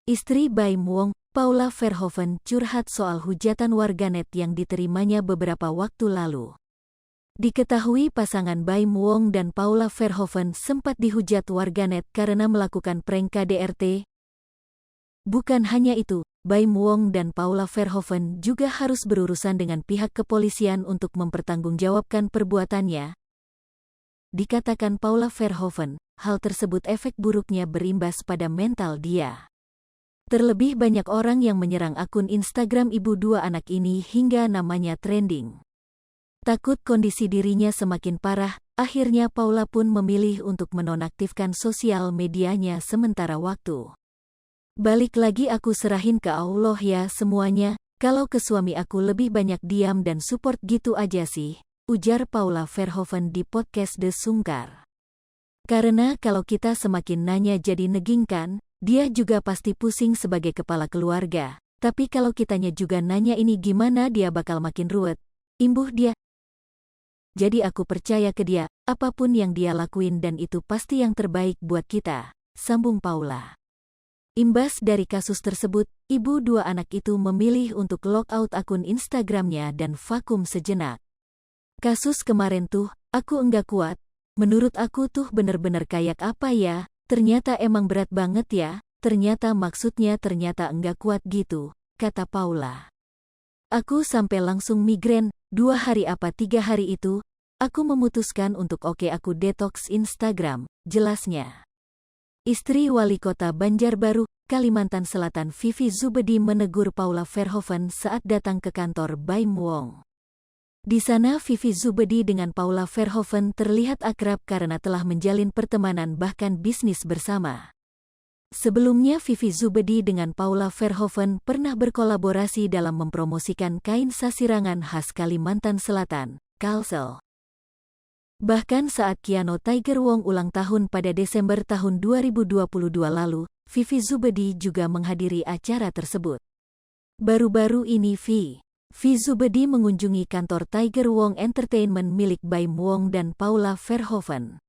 Istri Baim Wong, Paula Verhoeven, curhat soal hujatan warganet yang diterimanya beberapa waktu lalu. Diketahui pasangan Baim Wong dan Paula Verhoeven sempat dihujat warganet karena melakukan prank KDRT. Bukan hanya itu, Baim Wong dan Paula Verhoeven juga harus berurusan dengan pihak kepolisian untuk mempertanggungjawabkan perbuatannya. Dikatakan Paula Verhoeven, hal tersebut efek buruknya berimbas pada mental dia. Terlebih banyak orang yang menyerang akun Instagram ibu dua anak ini hingga namanya trending. Takut kondisi dirinya semakin parah, akhirnya Paula pun memilih untuk menonaktifkan sosial medianya sementara waktu. Balik lagi aku serahin ke Allah ya semuanya, kalau ke suami aku lebih banyak diam dan support gitu aja sih, ujar Paula Verhoeven di podcast The Sungkar. Karena kalau kita semakin nanya jadi negingkan, dia juga pasti pusing sebagai kepala keluarga. Tapi kalau kitanya juga nanya ini gimana dia bakal makin ruwet, imbuh dia. Jadi aku percaya ke dia, apapun yang dia lakuin dan itu pasti yang terbaik buat kita, sambung Paula. Imbas dari kasus tersebut, ibu dua anak itu memilih untuk logout akun Instagramnya dan vakum sejenak. Kasus kemarin tuh, aku enggak kuat. Menurut aku tuh bener-bener kayak apa ya, ternyata emang berat banget ya, ternyata maksudnya ternyata enggak kuat gitu, kata Paula. Aku sampai langsung migrain, 2 hari apa 3 hari itu, aku memutuskan untuk aku detox Instagram, jelasnya. Istri Wali Kota Banjarbaru, Kalimantan Selatan Vivi Zubedi menegur Paula Verhoeven saat datang ke kantor Baim Wong. Di sana Vivi Zubedi dengan Paula Verhoeven terlihat akrab karena telah menjalin pertemanan bahkan bisnis bersama. Sebelumnya Vivi Zubedi dengan Paula Verhoeven pernah berkolaborasi dalam mempromosikan kain sasirangan khas Kalimantan Selatan, Kalsel. Bahkan saat Keanu Tiger Wong ulang tahun pada Desember tahun 2022 lalu, Vivi Zubedi juga menghadiri acara tersebut. Baru-baru ini Vivi Zubedi mengunjungi kantor Tiger Wong Entertainment milik Baim Wong dan Paula Verhoeven.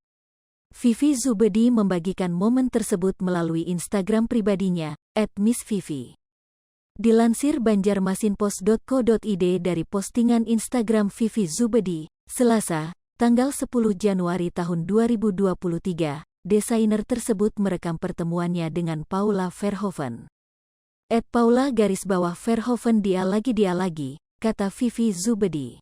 Vivi Zubedi membagikan momen tersebut melalui Instagram pribadinya, @missvivi. Dilansir banjarmasinpost.co.id dari postingan Instagram Vivi Zubedi, Selasa, tanggal 10 Januari tahun 2023, desainer tersebut merekam pertemuannya dengan Paula Verhoeven. @Paula_Verhoeven dia lagi, kata Vivi Zubedi.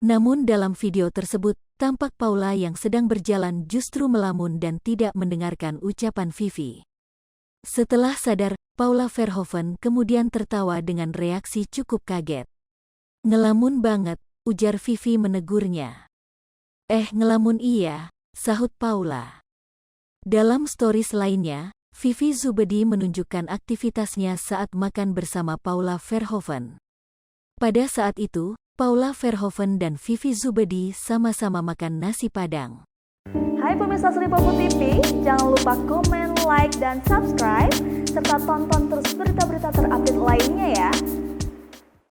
Namun dalam video tersebut, tampak Paula yang sedang berjalan justru melamun dan tidak mendengarkan ucapan Vivi. Setelah sadar, Paula Verhoeven kemudian tertawa dengan reaksi cukup kaget. "Ngelamun banget," ujar Vivi menegurnya. Ngelamun iya," sahut Paula. Dalam stories lainnya, Vivi Zubedi menunjukkan aktivitasnya saat makan bersama Paula Verhoeven. Pada saat itu, Paula Verhoeven dan Vivi Zubedi sama-sama makan nasi Padang. Hai pemirsa Sri Popo TV, jangan lupa komen, like, dan subscribe, serta tonton terus berita-berita terupdate lainnya ya.